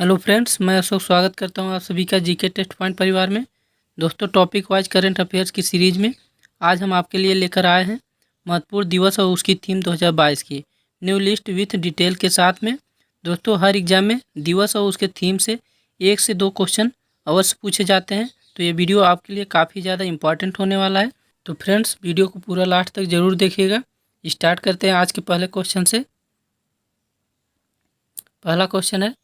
Hello friends, मैं अशोक स्वागत करता हूं आप सभी का जीके टेस्ट पॉइंट परिवार में। दोस्तों, टॉपिक वाइज करंट अफेयर्स की सीरीज में आज हम आपके लिए लेकर आए हैं महत्वपूर्ण दिवस और उसकी थीम 2022 की न्यू लिस्ट विथ डिटेल के साथ में। दोस्तों, हर एग्जाम में दिवस और उसके थीम से 1 से 2 क्वेश्चन अवश्य पूछे जाते हैं, तो ये वीडियो आपके लिए काफ़ी ज़्यादा इंपॉर्टेंट होने वाला है। तो फ्रेंड्स, वीडियो को पूरा लास्ट तक ज़रूर देखिएगा। स्टार्ट करते हैं आज के पहले क्वेश्चन से। पहला क्वेश्चन है,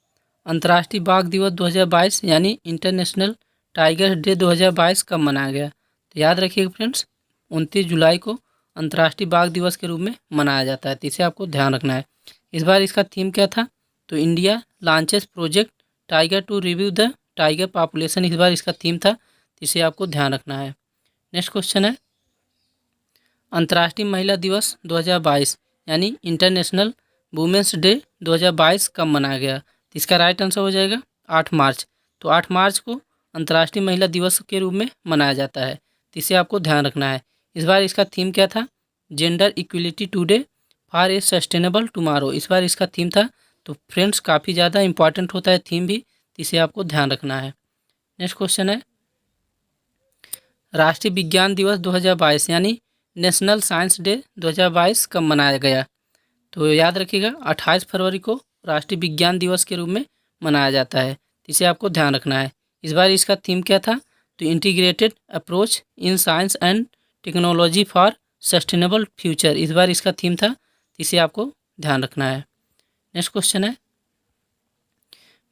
अंतर्राष्ट्रीय बाघ दिवस 2022 यानी इंटरनेशनल टाइगर डे 2022 कब मनाया गया? तो याद रखिएगा फ्रेंड्स, 29 जुलाई को अंतर्राष्ट्रीय बाघ दिवस के रूप में मनाया जाता है, तो इसे आपको ध्यान रखना है। इस बार इसका थीम क्या था? तो India launches Project Tiger to review the tiger population, इस बार इसका थीम था, तो इसे आपको ध्यान रखना है। नेक्स्ट क्वेश्चन है, अंतर्राष्ट्रीय महिला दिवस 2022 यानी इंटरनेशनल वुमेंस डे 2022 कब मनाया गया? तो इसका राइट आंसर हो जाएगा 8 मार्च। तो 8 मार्च को अंतर्राष्ट्रीय महिला दिवस के रूप में मनाया जाता है, तो इसे आपको ध्यान रखना है। इस बार इसका थीम क्या था? Gender equality today for a sustainable tomorrow, इस बार इसका थीम था। तो फ्रेंड्स, काफ़ी ज़्यादा इंपॉर्टेंट होता है थीम भी, तो इसे आपको ध्यान रखना है। नेक्स्ट क्वेश्चन है, राष्ट्रीय विज्ञान दिवस 2022 यानी नेशनल साइंस डे 2022 कब मनाया गया? तो याद रखिएगा 28 फरवरी को राष्ट्रीय विज्ञान दिवस के रूप में मनाया जाता है, इसे आपको ध्यान रखना है। इस बार इसका थीम क्या था? तो integrated approach in science and technology for sustainable future, इस बार इसका थीम था, इसे आपको ध्यान रखना है। नेक्स्ट क्वेश्चन है,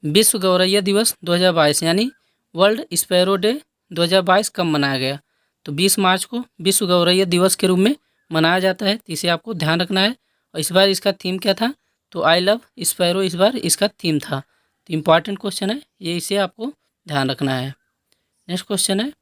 विश्व गौरैया दिवस 2022 यानी वर्ल्ड स्पैरो डे 2022 कब मनाया गया? तो 20 मार्च को विश्व गौरैया दिवस के रूप में मनाया जाता है, तो इसे आपको ध्यान रखना है। और इस बार इसका थीम क्या था? तो आई लव स्पैरो, इस बार इसका थीम था। तो इम्पॉर्टेंट क्वेश्चन है ये, इसे आपको ध्यान रखना है। नेक्स्ट क्वेश्चन है,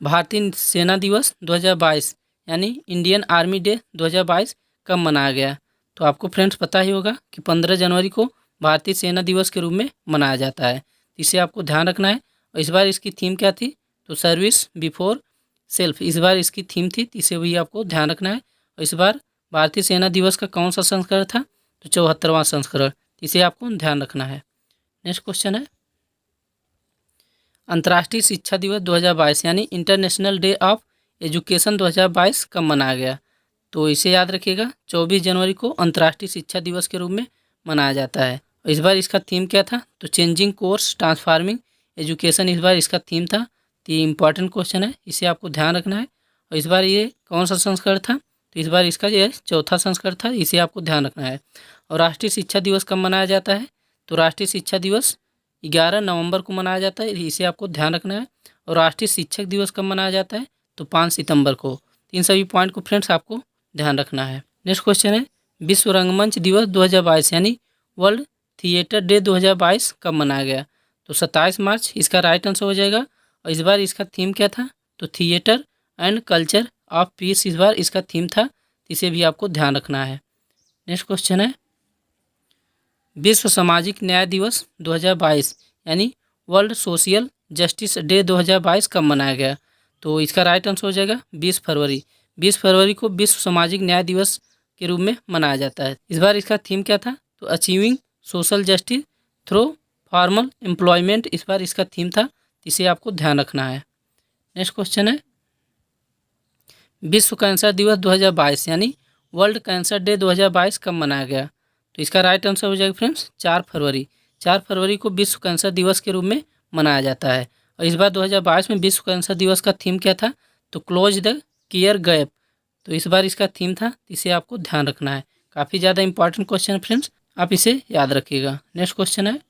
भारतीय सेना दिवस 2022 यानी इंडियन आर्मी डे 2022 कब मनाया गया? तो आपको फ्रेंड्स पता ही होगा कि 15 जनवरी को भारतीय सेना दिवस के रूप में मनाया जाता है, इसे आपको ध्यान रखना है। और इस बार इसकी थीम क्या थी? तो सर्विस बिफोर सेल्फ, इस बार इसकी थीम थी, इसे भी आपको ध्यान रखना है। और इस बार भारतीय सेना दिवस का कौन सा संस्करण था? तो 74वां संस्करण, इसे आपको ध्यान रखना है। नेक्स्ट क्वेश्चन है, अंतर्राष्ट्रीय शिक्षा दिवस 2022 यानी इंटरनेशनल डे ऑफ एजुकेशन 2022 कब मनाया गया? तो इसे याद रखिएगा 24 जनवरी को अंतर्राष्ट्रीय शिक्षा दिवस के रूप में मनाया जाता है। और इस बार इसका थीम क्या था? तो चेंजिंग कोर्स ट्रांसफार्मिंग एजुकेशन, इस बार इसका थीम था। तो ये इंपॉर्टेंट क्वेश्चन है, इसे आपको ध्यान रखना है। और इस बार ये कौन सा संस्करण था? तो इस बार इसका ये 4था संस्करण था, इसे आपको ध्यान रखना है। और राष्ट्रीय शिक्षा दिवस कब मनाया जाता है? तो राष्ट्रीय शिक्षा दिवस 11 नवंबर को मनाया जाता है, इसे आपको ध्यान रखना है। और राष्ट्रीय शिक्षक दिवस कब मनाया जाता है? तो 5 सितंबर को। इन सभी पॉइंट को फ्रेंड्स आपको ध्यान रखना है। नेक्स्ट क्वेश्चन है, विश्व रंगमंच दिवस 2022 यानी वर्ल्ड थिएटर डे 2022 कब मनाया गया? तो 27 मार्च इसका राइट आंसर हो जाएगा। और इस बार इसका थीम क्या था? तो theatre and culture of peace, इस बार इसका थीम था, इसे भी आपको ध्यान रखना है। नेक्स्ट क्वेश्चन है, विश्व सामाजिक न्याय दिवस 2022 यानी वर्ल्ड सोशल जस्टिस डे 2022 कब मनाया गया? तो इसका राइट आंसर हो जाएगा 20 फरवरी। 20 फरवरी को विश्व सामाजिक न्याय दिवस के रूप में मनाया जाता है। इस बार इसका थीम क्या था? तो achieving social justice through formal employment, इस बार इसका थीम था, इसे आपको ध्यान रखना है। नेक्स्ट क्वेश्चन है, विश्व कैंसर दिवस 2022 यानी वर्ल्ड कैंसर डे 2022 कब मनाया गया? तो इसका राइट आंसर हो जाएगा फ्रेंड्स 4 फरवरी। 4 फरवरी को विश्व कैंसर दिवस के रूप में मनाया जाता है। और इस बार 2022 में विश्व कैंसर दिवस का थीम क्या था? तो क्लोज द केयर गैप, तो इस बार इसका थीम था, इसे आपको ध्यान रखना है। काफ़ी ज़्यादा इंपॉर्टेंट क्वेश्चन है फ्रेंड्स, आप इसे याद रखिएगा। नेक्स्ट क्वेश्चन है,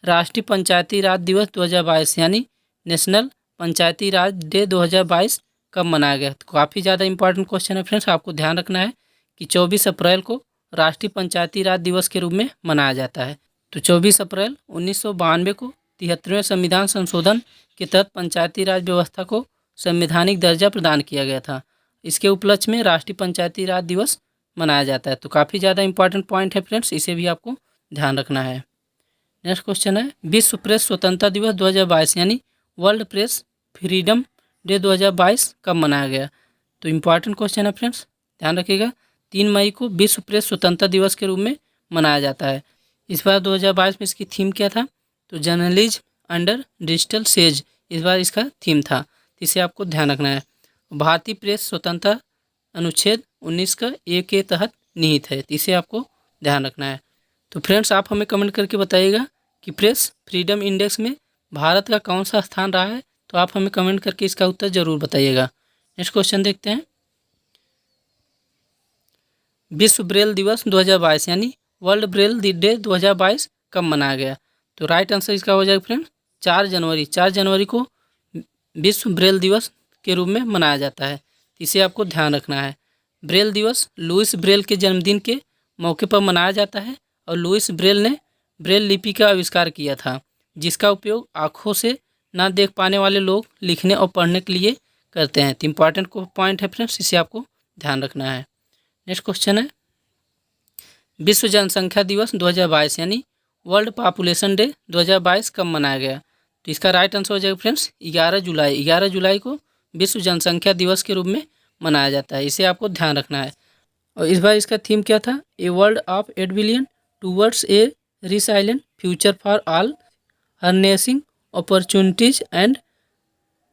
राष्ट्रीय पंचायती राज दिवस 2022 यानी नेशनल पंचायती राज डे 2022 कब मनाया गया? तो काफ़ी ज़्यादा इंपॉर्टेंट क्वेश्चन है फ्रेंड्स, आपको ध्यान रखना है कि 24 अप्रैल को राष्ट्रीय पंचायती राज दिवस के रूप में मनाया जाता है। तो 24 अप्रैल 1992 को 73वें संविधान संशोधन के तहत पंचायती राज व्यवस्था को संवैधानिक दर्जा प्रदान किया गया था। इसके उपलक्ष्य में राष्ट्रीय पंचायती राज दिवस मनाया जाता है। तो काफ़ी ज़्यादा इंपॉर्टेंट पॉइंट है फ्रेंड्स, इसे भी आपको ध्यान रखना है। नेक्स्ट क्वेश्चन है, विश्व प्रेस स्वतंत्रता दिवस 2022 यानी वर्ल्ड प्रेस फ्रीडम डे 2022 कब मनाया गया? तो इम्पॉर्टेंट क्वेश्चन है फ्रेंड्स, ध्यान रखिएगा। 3 मई को विश्व प्रेस स्वतंत्रता दिवस के रूप में मनाया जाता है। इस बार 2022 में इसकी थीम क्या था? तो जर्नलिज्म अंडर डिजिटल सेज इस बार इसका थीम था, इसे आपको ध्यान रखना है। भारतीय प्रेस स्वतंत्रता अनुच्छेद 19 का ए के तहत निहित है, इसे आपको ध्यान रखना है। तो फ्रेंड्स, आप हमें कमेंट करके बताइएगा कि प्रेस फ्रीडम इंडेक्स में भारत का कौन सा स्थान रहा है। तो आप हमें कमेंट करके इसका उत्तर ज़रूर बताइएगा। नेक्स्ट क्वेश्चन देखते हैं। विश्व ब्रेल दिवस 2022 यानी वर्ल्ड ब्रेल डे 2022 कब मनाया गया? तो राइट आंसर इसका हो जाएगा फ्रेंड्स 4 जनवरी। 4 जनवरी को विश्व ब्रेल दिवस के रूप में मनाया जाता है, इसे आपको ध्यान रखना है। ब्रेल दिवस लुइस ब्रेल के जन्मदिन के मौके पर मनाया जाता है और लुइस ब्रेल ने ब्रेल लिपि का आविष्कार किया था, जिसका उपयोग आँखों से ना देख पाने वाले लोग लिखने और पढ़ने के लिए करते हैं। तो इम्पॉर्टेंट पॉइंट है फ्रेंड्स, इसे आपको ध्यान रखना है। नेक्स्ट क्वेश्चन है विश्व जनसंख्या दिवस 2022 यानी वर्ल्ड पॉपुलेशन डे 2022 कब मनाया गया? तो इसका राइट आंसर हो जाएगा फ्रेंड्स 11 जुलाई। 11 जुलाई को विश्व जनसंख्या दिवस के रूप में मनाया जाता है, इसे आपको ध्यान रखना है। और इस बार इसका थीम क्या था? A world of 8 billion towards a resilient future for all, harnessing opportunities and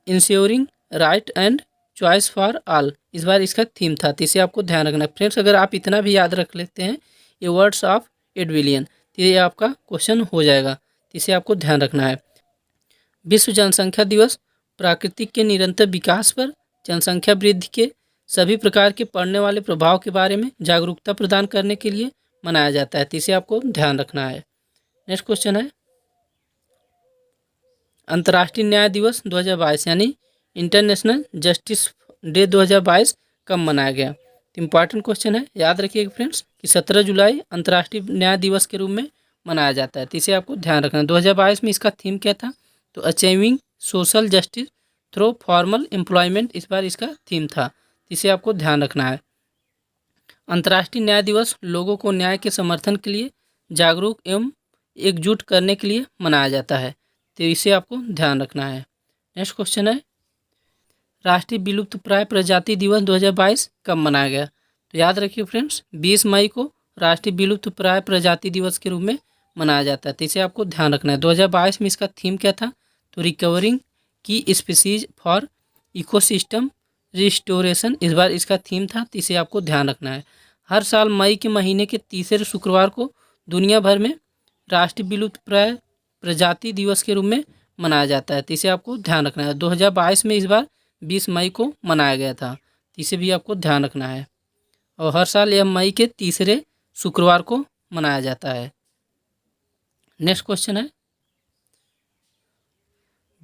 ensuring right and choice for all इस बार इसका थीम था, तो इसे आपको ध्यान रखना है। फ्रेंड्स, अगर आप इतना भी याद रख लेते हैं ए वर्ड्स ऑफ 8 बिलियन, तो ये आपका क्वेश्चन हो जाएगा, तो इसे आपको ध्यान रखना है। विश्व जनसंख्या दिवस प्राकृतिक के निरंतर विकास पर जनसंख्या वृद्धि के सभी प्रकार के पड़ने वाले प्रभाव के बारे में जागरूकता प्रदान करने के लिए मनाया जाता है, तो इसे आपको ध्यान रखना है। नेक्स्ट क्वेश्चन है अंतर्राष्ट्रीय न्याय दिवस 2022 यानी इंटरनेशनल जस्टिस डे 2022 कब मनाया गया? तो इम्पॉर्टेंट क्वेश्चन है, याद रखिएगा फ्रेंड्स कि 17 जुलाई अंतर्राष्ट्रीय न्याय दिवस के रूप में मनाया जाता है, तो इसे आपको ध्यान रखना है। 2022 में इसका थीम क्या था? तो achieving social justice through formal employment इस बार इसका थीम था, इसे आपको ध्यान रखना है। अंतर्राष्ट्रीय न्याय दिवस लोगों को न्याय के समर्थन के लिए जागरूक एवं एकजुट करने के लिए मनाया जाता है, तो इसे आपको ध्यान रखना है। नेक्स्ट क्वेश्चन है राष्ट्रीय विलुप्त प्राय प्रजाति दिवस 2022 कब मनाया गया? तो याद रखिए फ्रेंड्स 20 मई को राष्ट्रीय विलुप्त प्राय प्रजाति दिवस के रूप में मनाया जाता है, तो इसे आपको ध्यान रखना है। 2022 में इसका थीम क्या था? तो रिकवरिंग की स्पीसीज फॉर इकोसिस्टम रिस्टोरेशन इस बार इसका थीम था, तो इसे आपको ध्यान रखना है। हर साल मई के महीने के तीसरे शुक्रवार को दुनिया भर में राष्ट्रीय विलुप्त प्राय प्रजाति दिवस के रूप में मनाया जाता है, तो इसे आपको ध्यान रखना है। 2022 में इस बार 20 मई को मनाया गया था, तो इसे भी आपको ध्यान रखना है। और हर साल यह मई के तीसरे शुक्रवार को मनाया जाता है। नेक्स्ट क्वेश्चन है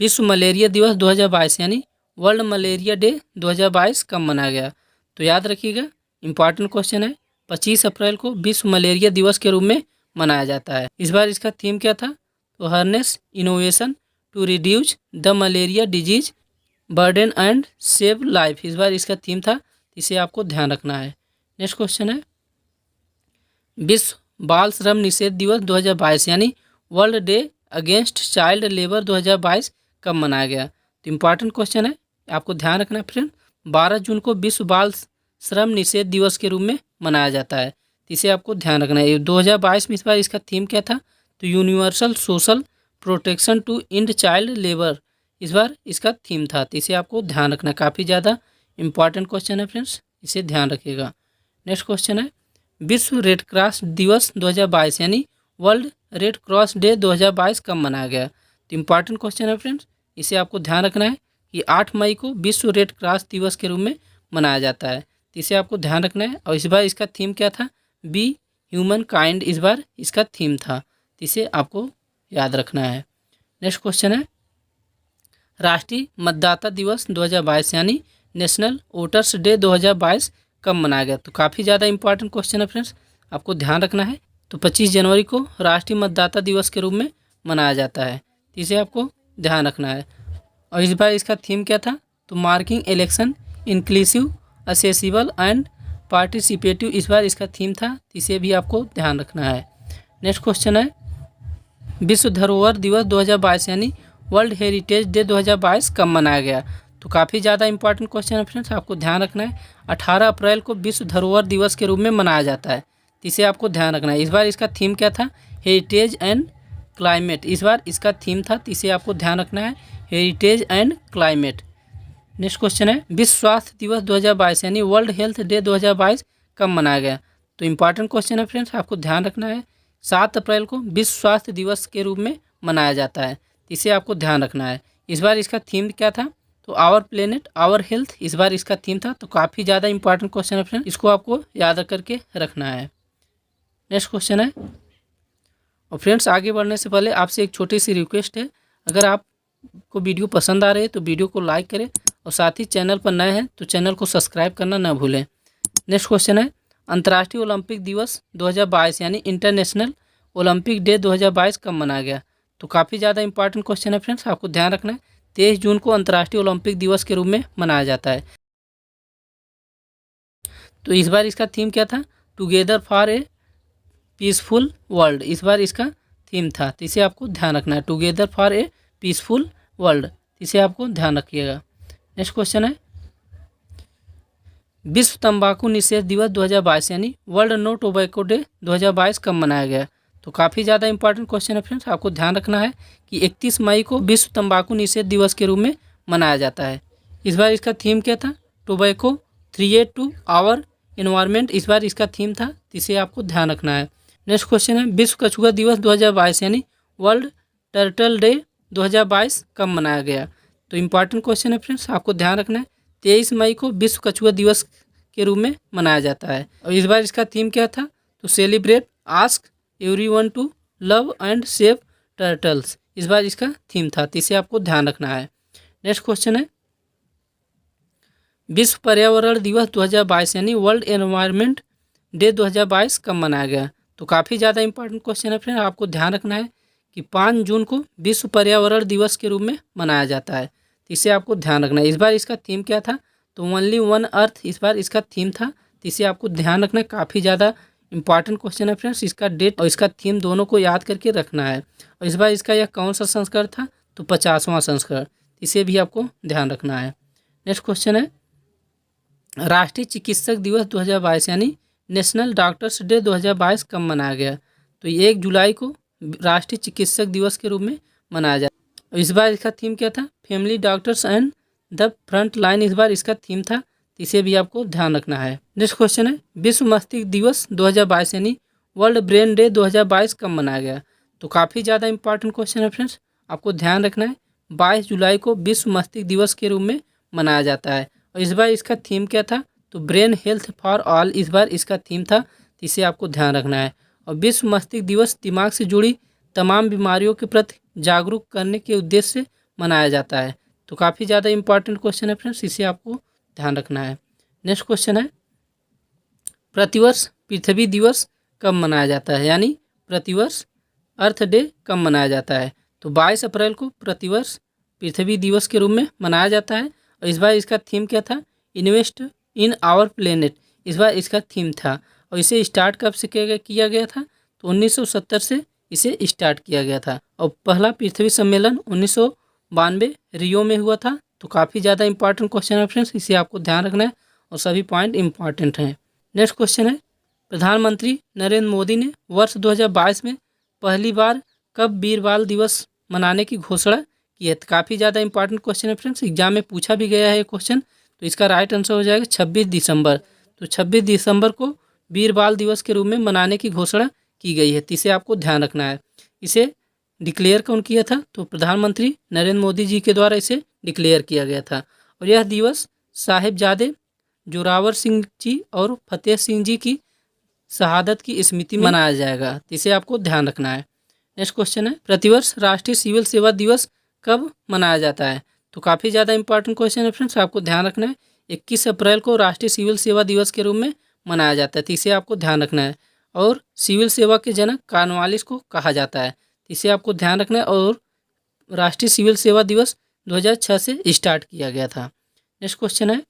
विश्व मलेरिया दिवस 2022 यानी वर्ल्ड मलेरिया डे 2022 कब मनाया गया? तो याद रखिएगा इम्पॉर्टेंट क्वेश्चन है 25 अप्रैल को विश्व मलेरिया दिवस के रूप में मनाया जाता है। इस बार इसका थीम क्या था? तो harness innovation to reduce the malaria disease burden and save life इस बार इसका थीम था, इसे आपको ध्यान रखना है। नेक्स्ट क्वेश्चन है विश्व बाल श्रम निषेध दिवस 2022 यानी world day against child labour 2022 कब मनाया गया? तो इम्पॉर्टेंट क्वेश्चन है, आपको ध्यान रखना है फ्रेंड 12 जून को विश्व बाल श्रम निषेध दिवस के रूप में मनाया जाता है, इसे आपको ध्यान रखना है। 2022 में इस बार इसका थीम क्या था? तो universal social protection to end child labour इस बार इसका थीम था, तो इसे आपको ध्यान रखना है। काफ़ी ज़्यादा इंपॉर्टेंट क्वेश्चन है फ्रेंड्स, इसे ध्यान रखिएगा। नेक्स्ट क्वेश्चन है विश्व रेड क्रॉस दिवस 2022 यानी वर्ल्ड रेड क्रॉस डे 2022 कब मनाया गया? तो इम्पॉर्टेंट क्वेश्चन है फ्रेंड्स, इसे आपको ध्यान रखना है कि 8 मई को विश्व रेड क्रॉस दिवस के रूप में मनाया जाता है, तो इसे आपको ध्यान रखना है। और इस बार इसका थीम क्या था? बी ह्यूमन काइंड इस बार इसका थीम था, तो इसे आपको याद रखना है। नेक्स्ट क्वेश्चन है राष्ट्रीय मतदाता दिवस 2022 यानी नेशनल वोटर्स डे 2022 कब मनाया गया? तो काफ़ी ज़्यादा इंपॉर्टेंट क्वेश्चन है फ्रेंड्स, आपको ध्यान रखना है। तो 25 जनवरी को राष्ट्रीय मतदाता दिवस के रूप में मनाया जाता है, तो इसे आपको ध्यान रखना है। और इस बार इसका थीम क्या था? तो marking election inclusive accessible and participative इस बार इसका थीम था, तो इसे भी आपको ध्यान रखना है। नेक्स्ट क्वेश्चन है विश्व धरोहर दिवस 2022 यानी वर्ल्ड हेरिटेज डे 2022 कब मनाया गया? तो काफ़ी ज़्यादा इंपॉर्टेंट क्वेश्चन है फ्रेंड्स, आपको ध्यान रखना है। 18 अप्रैल को विश्व धरोहर दिवस के रूप में मनाया जाता है, तो इसे आपको ध्यान रखना है। इस बार इसका थीम क्या था? Heritage and climate. इस बार इसका थीम था, तो इसे आपको ध्यान रखना है, heritage and climate. Next question है विश्व स्वास्थ्य दिवस 2022 यानी वर्ल्ड हेल्थ डे 2022 कब मनाया गया। तो इंपॉर्टेंट क्वेश्चन है फ्रेंड्स, आपको ध्यान रखना है 7 अप्रैल को विश्व स्वास्थ्य दिवस के रूप में मनाया जाता है, इसे आपको ध्यान रखना है। इस बार इसका थीम क्या था, तो आवर प्लेनेट आवर हेल्थ, इस बार इसका थीम था। तो काफ़ी ज़्यादा इंपॉर्टेंट क्वेश्चन है फ्रेंड, इसको आपको याद करके रखना है। नेक्स्ट क्वेश्चन है, और फ्रेंड्स आगे बढ़ने से पहले आपसे एक छोटी सी रिक्वेस्ट है, अगर आपको वीडियो पसंद आ रही है तो वीडियो को लाइक करें, और साथ ही चैनल पर नए हैं तो चैनल को सब्सक्राइब करना ना भूलें। नेक्स्ट क्वेश्चन है अंतर्राष्ट्रीय ओलंपिक दिवस 2022 यानी इंटरनेशनल ओलंपिक डे 2022 कब मनाया गया। तो काफ़ी ज़्यादा इंपॉर्टेंट क्वेश्चन है फ्रेंड्स, आपको ध्यान रखना है 23 जून को अंतर्राष्ट्रीय ओलंपिक दिवस के रूप में मनाया जाता है। तो इस बार इसका थीम क्या था, together for a peaceful world, इस बार इसका थीम था, तो इसे आपको ध्यान रखना है, together for a peaceful world, इसे आपको ध्यान रखिएगा। नेक्स्ट क्वेश्चन है विश्व तंबाकू निषेध दिवस 2022 यानी वर्ल्ड नो टोबैको डे 2022 कब मनाया गया। तो काफ़ी ज़्यादा इंपॉर्टेंट क्वेश्चन है फ्रेंड्स, आपको ध्यान रखना है कि 31 मई को विश्व तंबाकू निषेध दिवस के रूप में मनाया जाता है। इस बार इसका थीम क्या था, tobacco create to our environment, इस बार इसका थीम था, इसे आपको ध्यान रखना है। नेक्स्ट क्वेश्चन है विश्व कछुआ दिवस 2022 यानी वर्ल्ड टर्टल डे 2022 कब मनाया गया। तो इंपॉर्टेंट क्वेश्चन है फ्रेंड्स, आपको ध्यान रखना है 23 मई को विश्व कछुआ दिवस के रूप में मनाया जाता है। और इस बार इसका थीम क्या था, तो celebrate ask everyone to love and save turtles, इस बार इसका थीम था, तो इसे आपको ध्यान रखना है। नेक्स्ट क्वेश्चन है विश्व पर्यावरण दिवस 2022 यानी वर्ल्ड एनवायरनमेंट डे 2022 कब मनाया गया। तो काफ़ी ज़्यादा इंपॉर्टेंट क्वेश्चन है फ्रेंड, आपको ध्यान रखना है कि 5 जून को विश्व पर्यावरण दिवस के रूप में मनाया जाता है, तो इसे आपको ध्यान रखना है। इस बार इसका थीम क्या था, तो ओनली वन अर्थ, इस बार इसका थीम था, तो इसे आपको ध्यान रखना है। काफ़ी ज़्यादा इंपॉर्टेंट क्वेश्चन है फ्रेंड्स, इसका डेट और इसका थीम दोनों को याद करके रखना है। और इस बार इसका यह कौन सा संस्करण था, तो 50वां संस्करण, इसे भी आपको ध्यान रखना है। नेक्स्ट क्वेश्चन है राष्ट्रीय चिकित्सक दिवस 2022 यानी नेशनल डॉक्टर्स डे 2022 कब मनाया गया। तो 1 जुलाई को राष्ट्रीय चिकित्सक दिवस के रूप में मनाया जाता है। इस बार इसका थीम क्या था, family doctors and the front line, इस बार इसका थीम था, इसे भी आपको ध्यान रखना है। नेक्स्ट क्वेश्चन है विश्व मस्तिष्क दिवस 2022 यानी वर्ल्ड ब्रेन डे 2022 कब मनाया गया। तो काफ़ी ज़्यादा इंपॉर्टेंट क्वेश्चन है फ्रेंड्स, आपको ध्यान रखना है 22 जुलाई को विश्व मस्तिष्क दिवस के रूप में मनाया जाता है। और इस बार इसका थीम क्या था, तो ब्रेन हेल्थ फॉर ऑल, इस बार इसका थीम था, इसे आपको ध्यान रखना है। और विश्व मस्तिष्क दिवस दिमाग से जुड़ी तमाम बीमारियों के प्रति जागरूक करने के उद्देश्य से मनाया जाता है। तो काफ़ी ज़्यादा इंपॉर्टेंट क्वेश्चन है फ्रेंड्स, इसे आपको ध्यान रखना है। नेक्स्ट क्वेश्चन है प्रतिवर्ष पृथ्वी दिवस कब मनाया जाता है, यानी प्रतिवर्ष अर्थ डे कब मनाया जाता है। तो 22 अप्रैल को प्रतिवर्ष पृथ्वी दिवस के रूप में मनाया जाता है। और इस बार इसका थीम क्या था, इन्वेस्ट इन आवर प्लेनेट, इस बार इसका थीम था। और इसे स्टार्ट कब से किया गया था, तो 1970 से इसे स्टार्ट किया गया था। और पहला पृथ्वी सम्मेलन 1992 रियो में हुआ था। तो काफ़ी ज़्यादा इंपॉर्टेंट क्वेश्चन है फ्रेंड्स, इसे आपको ध्यान रखना है, और सभी पॉइंट इंपॉर्टेंट हैं। नेक्स्ट क्वेश्चन है प्रधानमंत्री नरेंद्र मोदी ने वर्ष 2022 में पहली बार कब वीर बाल दिवस मनाने की घोषणा की है। तो काफ़ी ज़्यादा इंपॉर्टेंट क्वेश्चन है फ्रेंड्स, एग्जाम में पूछा भी गया है ये क्वेश्चन। तो इसका राइट आंसर हो जाएगा 26 दिसंबर। तो 26 दिसंबर को वीर बाल दिवस के रूप में मनाने की घोषणा की गई है, तो इसे आपको ध्यान रखना है। इसे डिक्लेयर कौन किया था, तो प्रधानमंत्री नरेंद्र मोदी जी के द्वारा इसे डिक्लेयर किया गया था। और यह दिवस साहिबजादे जोरावर सिंह जी और फतेह सिंह जी की शहादत की स्मृति में मनाया जाएगा, तो इसे आपको ध्यान रखना है। नेक्स्ट क्वेश्चन है प्रतिवर्ष राष्ट्रीय सिविल सेवा दिवस कब मनाया जाता है। तो काफ़ी ज़्यादा इंपॉर्टेंट क्वेश्चन है फ्रेंड्स, आपको ध्यान रखना है 21 अप्रैल को राष्ट्रीय सिविल सेवा दिवस के रूप में मनाया जाता है, तो इसे आपको ध्यान रखना है। और सिविल सेवा के जनक कॉर्नवालिस को कहा जाता है, तो इसे आपको ध्यान रखना है। और राष्ट्रीय सिविल सेवा दिवस 2006 से स्टार्ट किया गया था। नेक्स्ट क्वेश्चन है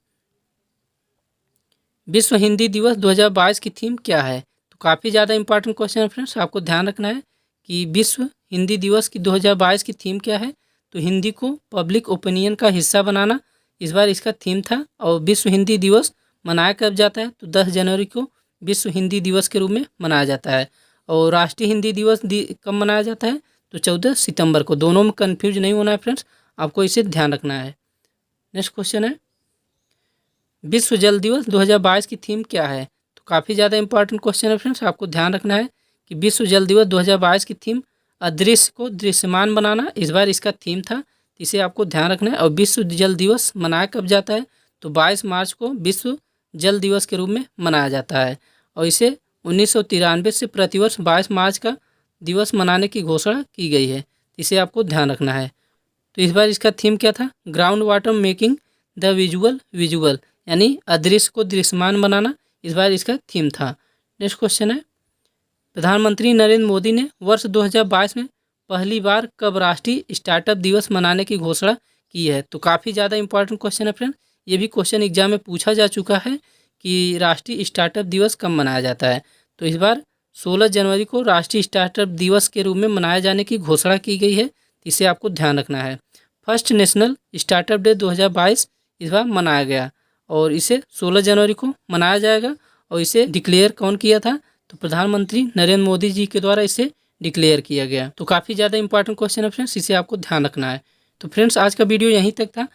विश्व हिंदी दिवस 2022 की थीम क्या है। तो काफ़ी ज़्यादा इंपॉर्टेंट क्वेश्चन है फ्रेंड्स, आपको ध्यान रखना है कि विश्व हिंदी दिवस की 2022 की थीम क्या है। तो हिंदी को पब्लिक ओपिनियन का हिस्सा बनाना, इस बार इसका थीम था। और विश्व हिंदी दिवस मनाया कब जाता है, तो 10 जनवरी को विश्व हिंदी दिवस के रूप में मनाया जाता है। और राष्ट्रीय हिंदी दिवस कब मनाया जाता है? तो 14 सितंबर को। दोनों में कन्फ्यूज नहीं होना है फ्रेंड्स, आपको इसे ध्यान रखना है। नेक्स्ट क्वेश्चन है, विश्व जल दिवस 2022 की थीम क्या है? तो काफ़ी ज़्यादा इंपॉर्टेंट क्वेश्चन है फ्रेंड्स, आपको ध्यान रखना है कि विश्व जल दिवस 2022 की थीम अदृश्य को दृश्यमान बनाना इस बार इसका थीम था, इसे आपको ध्यान रखना है। और विश्व जल दिवस मनाया कब जाता है? तो 22 मार्च को विश्व जल दिवस के रूप में मनाया जाता है और इसे 1993 से प्रतिवर्ष 22 मार्च का दिवस मनाने की घोषणा की गई है, इसे आपको ध्यान रखना है। तो इस बार इसका थीम क्या था? Ground water making the visual visual, यानी अदृश्य को दृश्यमान बनाना इस बार इसका थीम था। नेक्स्ट क्वेश्चन है, प्रधानमंत्री नरेंद्र मोदी ने वर्ष 2022 में पहली बार कब राष्ट्रीय स्टार्टअप दिवस मनाने की घोषणा की है? तो काफ़ी ज़्यादा इंपॉर्टेंट क्वेश्चन है फ्रेंड, ये भी क्वेश्चन एग्जाम में पूछा जा चुका है कि राष्ट्रीय स्टार्टअप दिवस कब मनाया जाता है। तो इस बार 16 जनवरी को राष्ट्रीय स्टार्टअप दिवस के रूप में मनाए जाने की घोषणा की गई है, इसे आपको ध्यान रखना है। फर्स्ट नेशनल स्टार्टअप डे 2022 इस बार मनाया गया और इसे 16 जनवरी को मनाया जाएगा और इसे डिक्लेयर कौन किया था? तो प्रधानमंत्री नरेंद्र मोदी जी के द्वारा इसे डिक्लेयर किया गया। तो काफ़ी ज़्यादा इंपॉर्टेंट क्वेश्चन है फ्रेंड्स, इसे आपको ध्यान रखना है। तो फ्रेंड्स आज का वीडियो यहीं तक था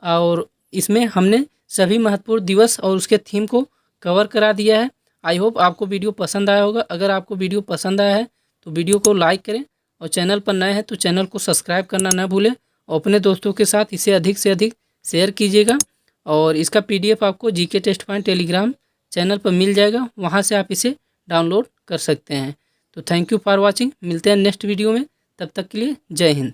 और इसमें हमने सभी महत्वपूर्ण दिवस और उसके थीम को कवर करा दिया है। आई होप आपको वीडियो पसंद आया होगा। अगर आपको वीडियो पसंद आया है तो वीडियो को लाइक करें और चैनल पर नए हैं तो चैनल को सब्सक्राइब करना ना भूलें और अपने दोस्तों के साथ इसे अधिक से अधिक शेयर कीजिएगा। और इसका PDF आपको GK test point Telegram channel पर मिल जाएगा, वहाँ से आप इसे डाउनलोड कर सकते हैं। तो थैंक यू फॉर वॉचिंग, मिलते हैं नेक्स्ट वीडियो में, तब तक के लिए जय हिंद।